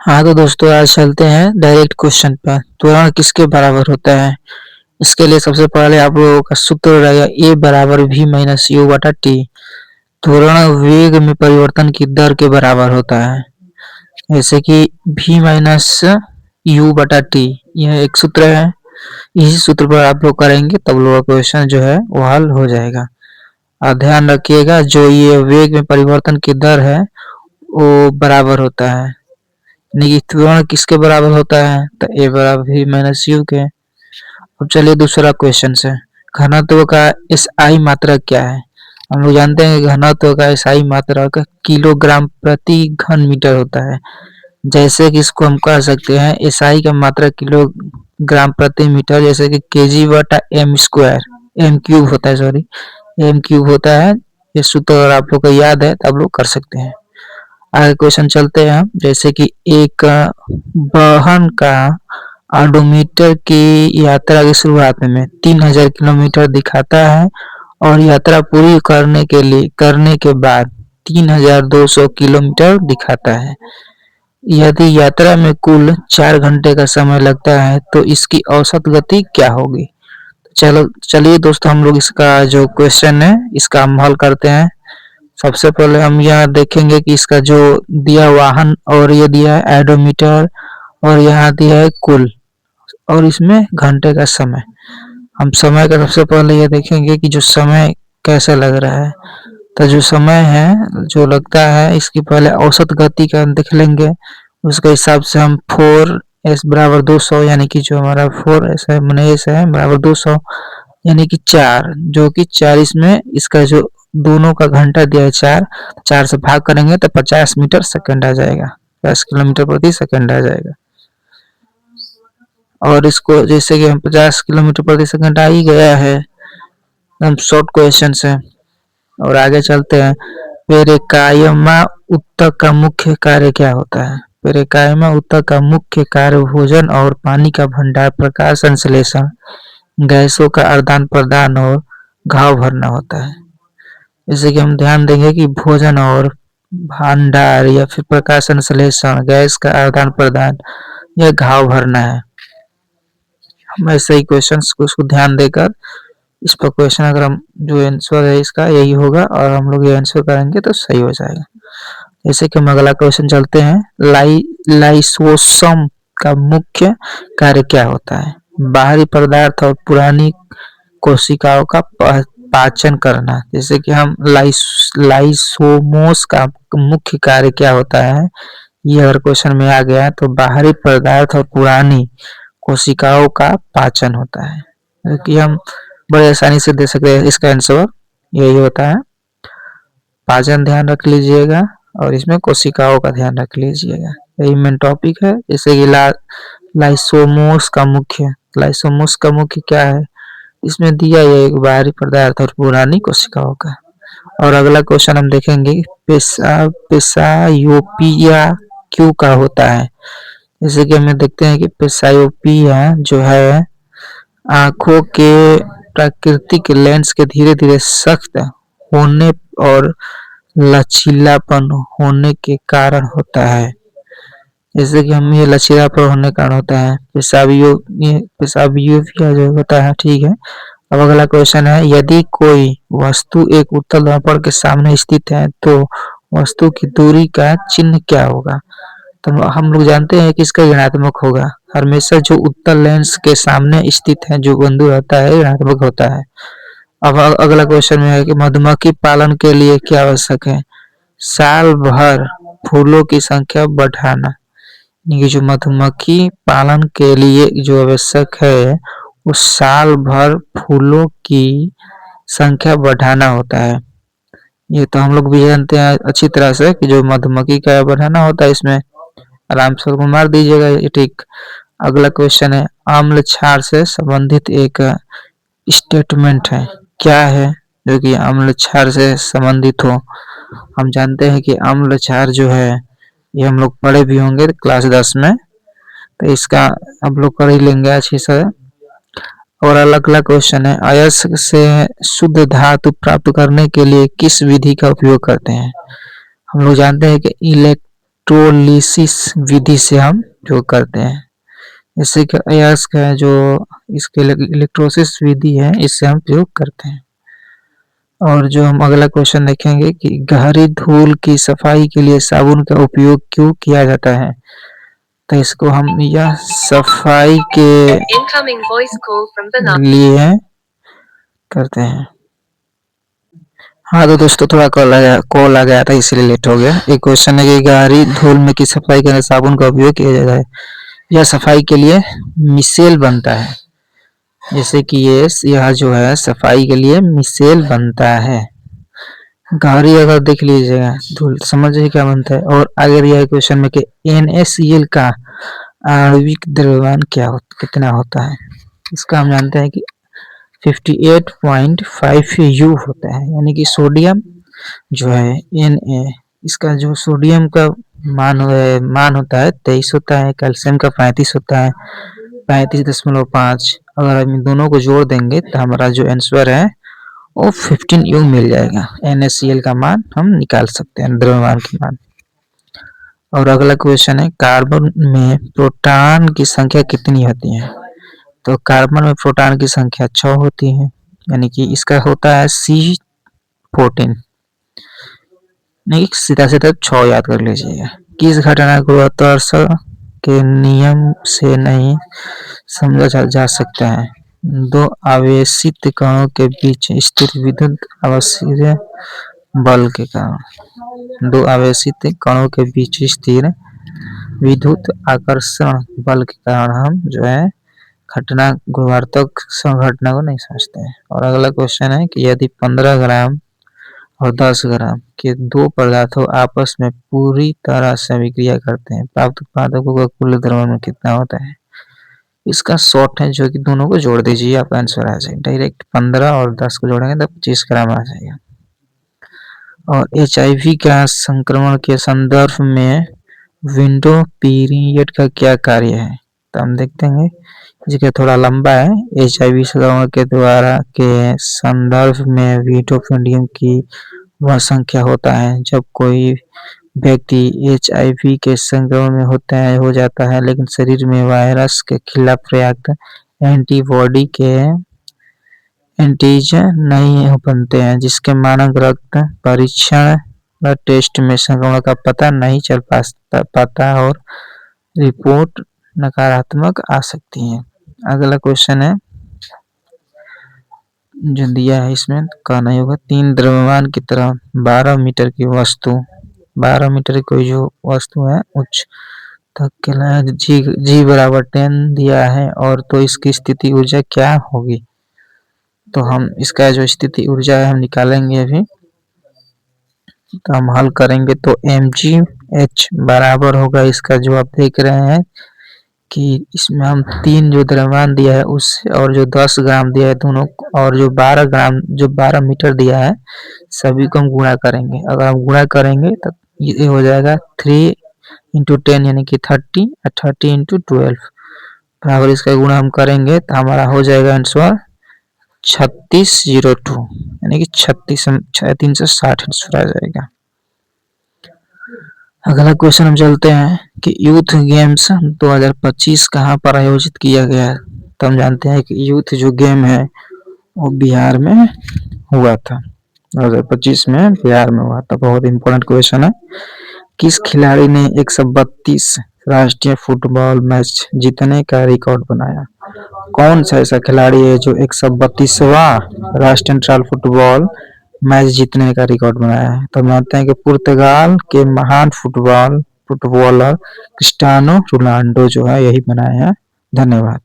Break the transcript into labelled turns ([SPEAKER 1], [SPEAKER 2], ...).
[SPEAKER 1] हाँ तो दोस्तों आज चलते हैं डायरेक्ट क्वेश्चन पर। त्वरण किसके बराबर होता है? इसके लिए सबसे पहले आप लोगों का सूत्र रहेगा ए बराबर वी माइनस यू बटा टी। त्वरण वेग में परिवर्तन की दर के बराबर होता है, जैसे कि वी माइनस यू बटा टी, यह एक सूत्र है। इसी सूत्र पर आप लोग करेंगे तब लोग का क्वेश्चन जो है वो हल हो जाएगा। और ध्यान रखिएगा जो ये वेग में परिवर्तन की दर है वो बराबर होता है, यानी त्वरण किसके बराबर होता है तो ए बराबर वी माइनस यू के। अब चलिए दूसरा क्वेश्चन से, घनत्व का एसआई मात्रक क्या है? हम लोग जानते हैं कि घनत्व का एसआई मात्रक किलोग्राम प्रति घन मीटर होता है। जैसे कि इसको हम कह सकते हैं एसआई का मात्रक किलोग्राम प्रति मीटर, जैसे कि केजी बटा एम स्क्वायर, एम क्यूब होता है, सॉरी एम क्यूब होता है। ये सूत्र अगर आप लोग को याद है तो आप लोग कर सकते हैं। आगे क्वेश्चन चलते हैं हम, जैसे कि एक वाहन का ऑडोमीटर की यात्रा की शुरुआत में 3000 किलोमीटर दिखाता है और यात्रा पूरी करने के बाद 3200 किलोमीटर दिखाता है। यदि यात्रा में कुल 4 घंटे का समय लगता है तो इसकी औसत गति क्या होगी? चलिए दोस्तों हम लोग इसका जो क्वेश्चन है इसका हम हल करते हैं। सबसे पहले हम यहाँ देखेंगे कि इसका जो दिया वाहन और ये दिया है एडोमीटर और यहाँ दिया है कुल और इसमें घंटे का समय। हम समय का सबसे पहले ये देखेंगे कि जो समय कैसा लग रहा है। तो जो समय है जो लगता है इसकी पहले औसत गति का देख लेंगे, उसके हिसाब से हम 4s बराबर 200, यानी कि जो हमारा 4s है मैंने एस है बराबर 200 यानी कि 4, जो कि 4 इसमें इसका जो दोनों का घंटा दिया है 4 से भाग करेंगे तो 50 मीटर सेकंड आ जाएगा, 50 किलोमीटर प्रति सेकंड आ जाएगा। और इसको जैसे कि हम 50 किलोमीटर प्रति सेकंड आ ही गया है, हम शॉर्ट क्वेश्चन से और आगे चलते हैं। पेरेकाइमा उत्तक का मुख्य कार्य क्या होता है? पेरेकाइमा उत्तक का मुख्य कार्य भोजन और पानी का भंडार, प्रकाश संश्लेषण, गैसों का आदान प्रदान और घाव भरना होता है। जैसे कि हम ध्यान देंगे कि भोजन और भंडार या फिर प्रकाश संश्लेषण, गैस का आदान प्रदान या घाव भरना है। हम ऐसे ही क्वेश्चन को उसको ध्यान देकर इस पर क्वेश्चन अगर हम जो आंसर है इसका यही होगा और हम लोग ये आंसर करेंगे तो सही हो जाएगा। जैसे कि हम अगला क्वेश्चन चलते हैं, लाइसोसोम का मुख्य कार्य क्या होता है? बाहरी पदार्थ और पुरानी कोशिकाओं का पाचन करना। जैसे कि हम लाइसोमोस का मुख्य कार्य क्या होता है, ये अगर क्वेश्चन में आ गया तो बाहरी पदार्थ और पुरानी कोशिकाओं का पाचन होता है, कि हम बड़े आसानी से दे सकते हैं। इसका आंसर यही होता है, पाचन ध्यान रख लीजिएगा और इसमें कोशिकाओं का ध्यान रख लीजिएगा, यही मेन टॉपिक है। जैसे कि लाइसोमोस का मुख्य क्या है, इसमें दिया है एक बाहरी पदार्थ और पुरानी कोशिकाओं का। और अगला क्वेश्चन हम देखेंगे पेसायोपिया क्यों का होता है। जैसे कि हमें देखते हैं कि पेसायोपिया जो है आंखों के प्राकृतिक लेंस के धीरे धीरे सख्त होने और लचीलापन होने के कारण होता है। जैसे कि हम ये लचीलापन होने के कारण होता है पेसायोपिया जो होता है, ठीक है। अब अगला क्वेश्चन है, यदि कोई वस्तु एक उत्तल दर्पण के सामने स्थित है तो वस्तु की दूरी का चिन्ह क्या होगा? तो हम लोग जानते हैं कि इसका ऋणात्मक होगा। हमेशा जो उत्तल लेंस के सामने स्थित है जो बिंदु रहता है ऋणात्मक होता है। अब अगला क्वेश्चन में है कि मधुमक्खी पालन के लिए क्या आवश्यक है? साल भर फूलों की संख्या बढ़ाना। ये जो मधुमक्खी पालन के लिए जो आवश्यक है वो साल भर फूलों की संख्या बढ़ाना होता है। ये तो हम लोग भी जानते हैं अच्छी तरह से कि जो मधुमक्खी का बढ़ाना होता है, इसमें आराम से मार दीजिएगा ये, ठीक। अगला क्वेश्चन है, अम्ल क्षार से संबंधित एक स्टेटमेंट है, क्या है जो कि अम्ल क्षार से संबंधित हो? हम जानते हैं कि अम्ल क्षार जो है ये हम लोग पढ़े भी होंगे क्लास 10 में, तो इसका हम लोग कर ही लेंगे अच्छे से। और अगला क्वेश्चन है, अयस्क से शुद्ध धातु प्राप्त करने के लिए किस विधि का उपयोग करते हैं? हम लोग जानते हैं कि इलेक्ट्रोलिसिस विधि से हम जो करते हैं। इससे अयस्क है जो इसके इलेक्ट्रोलिसिस विधि है, इससे हम प्रयोग करते हैं। और जो हम अगला क्वेश्चन देखेंगे कि गहरी धूल की सफाई के लिए साबुन का उपयोग क्यों किया जाता है। तो इसको हम यह सफाई के लिए करते हैं। हाँ तो दोस्तों थोड़ा कॉल आ गया था इसलिए लेट हो गया। एक क्वेश्चन है कि गहरी धूल में की सफाई के लिए साबुन का उपयोग किया जाता है। यह सफाई के लिए मिसेल बनता है। जैसे कि यह जो है सफाई के लिए मिसेल बनता है। गहरी अगर देख लीजिएगा धूल समझिए क्या बनता है। और अगर यह क्वेश्चन में कि NaCl का आणविक द्रव्यमान कितना होता है। इसका हम जानते हैं कि 58.5 U होता है, यानी कि सोडियम जो है Na, इसका जो सोडियम का मान होता है 23 होता है, कैल्शियम का 35 होता है 35.5। अगर हम दोनों को जोड़ देंगे तो हमारा जो आंसर है वो 15 U मिल जाएगा। NaCl का मान हम निकाल सकते हैं, द्रव्यमान की मान। और अगला क्वेश्चन है कार्बन में प्रोटॉन की संख्या कितनी होती है। तो कार्बन में प्रोटॉन की संख्या 6 होती है, यानी कि इसका होता है C14। नहीं सीधा 6 याद कर लीजिएगा। किस घटना को गुरुत्वाकर्षण के नियम से नहीं समझा जा सकता है। दो आवेशित कणों के बीच स्थित विद्युत आवेशीय बल के कारण। दो आवेशित कणों के बीच स्थिर विद्युत आकर्षण बल के कारण हम जो है घटना गुरुत्वाकर्षण घटना को नहीं समझते हैं। और अगला क्वेश्चन है कि यदि 15 ग्राम और 10 ग्राम के दो पदार्थों आपस में पूरी तरह से अभिक्रिया करते हैं, प्राप्त उत्पादकों का कुल द्रव्यमान कितना होता है। इसका शॉर्ट है जो कि दोनों को जोड़ दीजिए, आपका आंसर आ जाएगा। डायरेक्ट 15 और 10 को जोड़ेंगे तो 25 ग्राम आ जाएगा। और HIV का संक्रमण के संदर्भ में विंडो पीरियड का क्या कार्य है। तो हम देखते हैं जिसका थोड़ा लंबा है। HIV संक्रमण के द्वारा के संदर्भ में विंडो पीरियड की वह संख्या होता है जब कोई व्यक्ति HIV के संक्रमण में हो जाता है, लेकिन शरीर में वायरस के खिलाफ पर्याप्त एंटीबॉडी के एंटीजन नहीं बनते हैं, जिसके मानक रक्त परीक्षण व टेस्ट में संक्रमण का पता नहीं चल पाता और रिपोर्ट नकारात्मक आ सकती है। अगला क्वेश्चन है जो दिया है इसमें कहना होगा 3 द्रव्यमान की तरह 12 मीटर की वस्तु 12 मीटर कोई जो वस्तु है उच्च तक के लिए जी बराबर 10 दिया है। और तो इसकी स्थिति ऊर्जा क्या होगी। तो हम इसका जो स्थिति ऊर्जा है हम निकालेंगे अभी। तो हम हल करेंगे तो mgh बराबर होगा इसका जो आप देख रहे हैं कि इसमें हम 3 जो द्रव्यमान दिया है उससे और जो 10 ग्राम दिया है दोनों और जो 12 ग्राम जो 12 मीटर दिया है सभी को हम गुणा करेंगे। अगर हम गुणा करेंगे तो ये हो जाएगा 3 × 10 यानी कि 30 और 30 × 12 बराबर इसका गुणा हम करेंगे तो हमारा हो जाएगा आंसर 3602 यानी कि 360 आंसर आ जाएगा। अगला क्वेश्चन हम चलते हैं कि यूथ गेम्स 2025 कहाँ पर आयोजित किया गया है। तो हम जानते हैं कि यूथ जो गेम है वो बिहार में हुआ था, 2025 में बिहार में हुआ था। बहुत इंपॉर्टेंट क्वेश्चन है। किस खिलाड़ी ने 132 राष्ट्रीय फुटबॉल मैच जीतने का रिकॉर्ड बनाया। कौन सा ऐसा खिलाड़ी है जो 132वां राष्ट्रीय फुटबॉल मैच जीतने का रिकॉर्ड बनाया है। तो मानते हैं कि पुर्तगाल के महान फुटबॉलर क्रिस्टियानो रोनाल्डो जो है यही बनाए हैं। धन्यवाद।